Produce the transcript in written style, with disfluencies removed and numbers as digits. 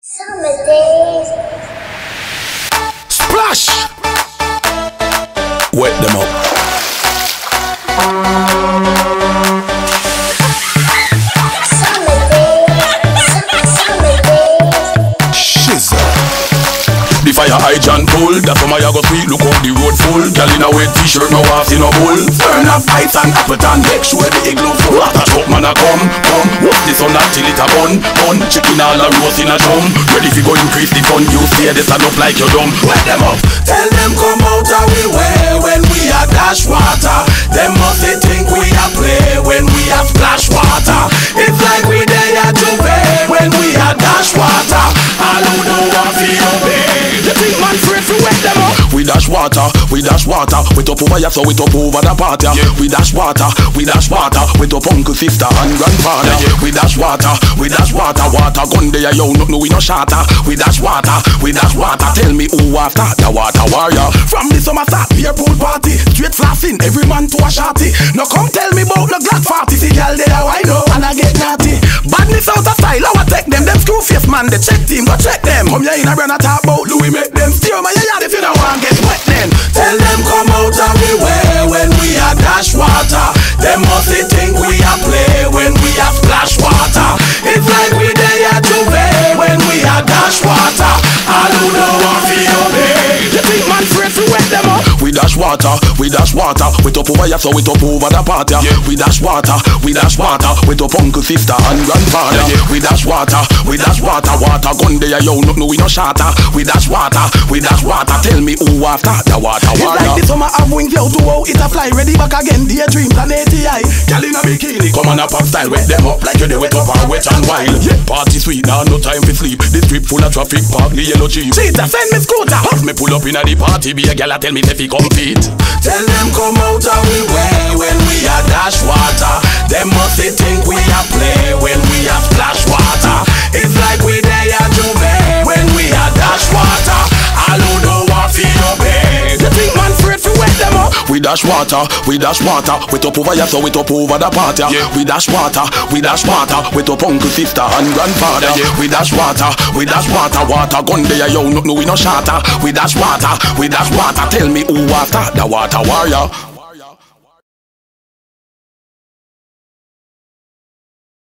Summer days. Splash! Wet them up. Summer days. Summer days. Shizzle. The fire hydrant pull, that's why I go sweet. Look how the road full. Girl in a wet t-shirt, no half in a bull. Turn off lights and Appleton, make sure the igloo full. Water truck man a come. Walk this on that till it a bun. Chicken all a roast in a drum. Ready to go increase the fun. You stay this and up like you're dumb. Wet them up. Tell them come out of we way when we are Dash Wata. Them must they think we are play when we are Splash Water. It's like we there to pay when we are Dash Wata. All who don't want to obey. You think man afraid to wet them up? We dash water, we dash water. We top over ya so we top over the party. We dash water, we dash water. We top uncle, sister and grandfather. We dash water, water gun there yo, no we no shatter. We dash water, tell me who after the water warrior. From the summer start, beer pool party. Straight flossing, every man to a shotty. No come tell me about the Glock 40. See girl there I know and I get naughty. Badness out of style, I take them screw face man, the check team, go check them. Come here in a brand a talk about Louis, make them steer my yard if you don't want get wet then. Tell them come out of we way when we are Dash Wata. Them must they think we are play when we are Splash Water. It's like we there to pay when we are Dash Wata. All who don't want to obey. You think man afraid to wet them up? We dash water, we top over ya so we top over the party. We dash water, we top uncle, sister and grandfather. We dash water, water gun there yo, no we no shatter. We dash water, tell me who after the water warrior. It's like the summer have wings out to wow, it a fly ready back again, daydreams and ATI. Girl in a bikini, come on a pop style, wet them up like you they wet up and wet and wild. Party sweet, now no time for sleep. The strip full of traffic, park the yellow jeep. Cheetah send me scooter, have me pull up in a the party, be a girl a tell me if he compete. Tell them come out of we way when we are Dash Wata. Them must they think we are play when we are Splash Water. It's like we there to pay when we are Dash Wata. All who don't want to obey. You think man afraid to wet them up? We dash water, we top over ya so we top over the party. We dash water, we top uncle, sister and grandfather. We dash water, water gun there yo, no we no shatter. We dash water, tell me who after the water warrior.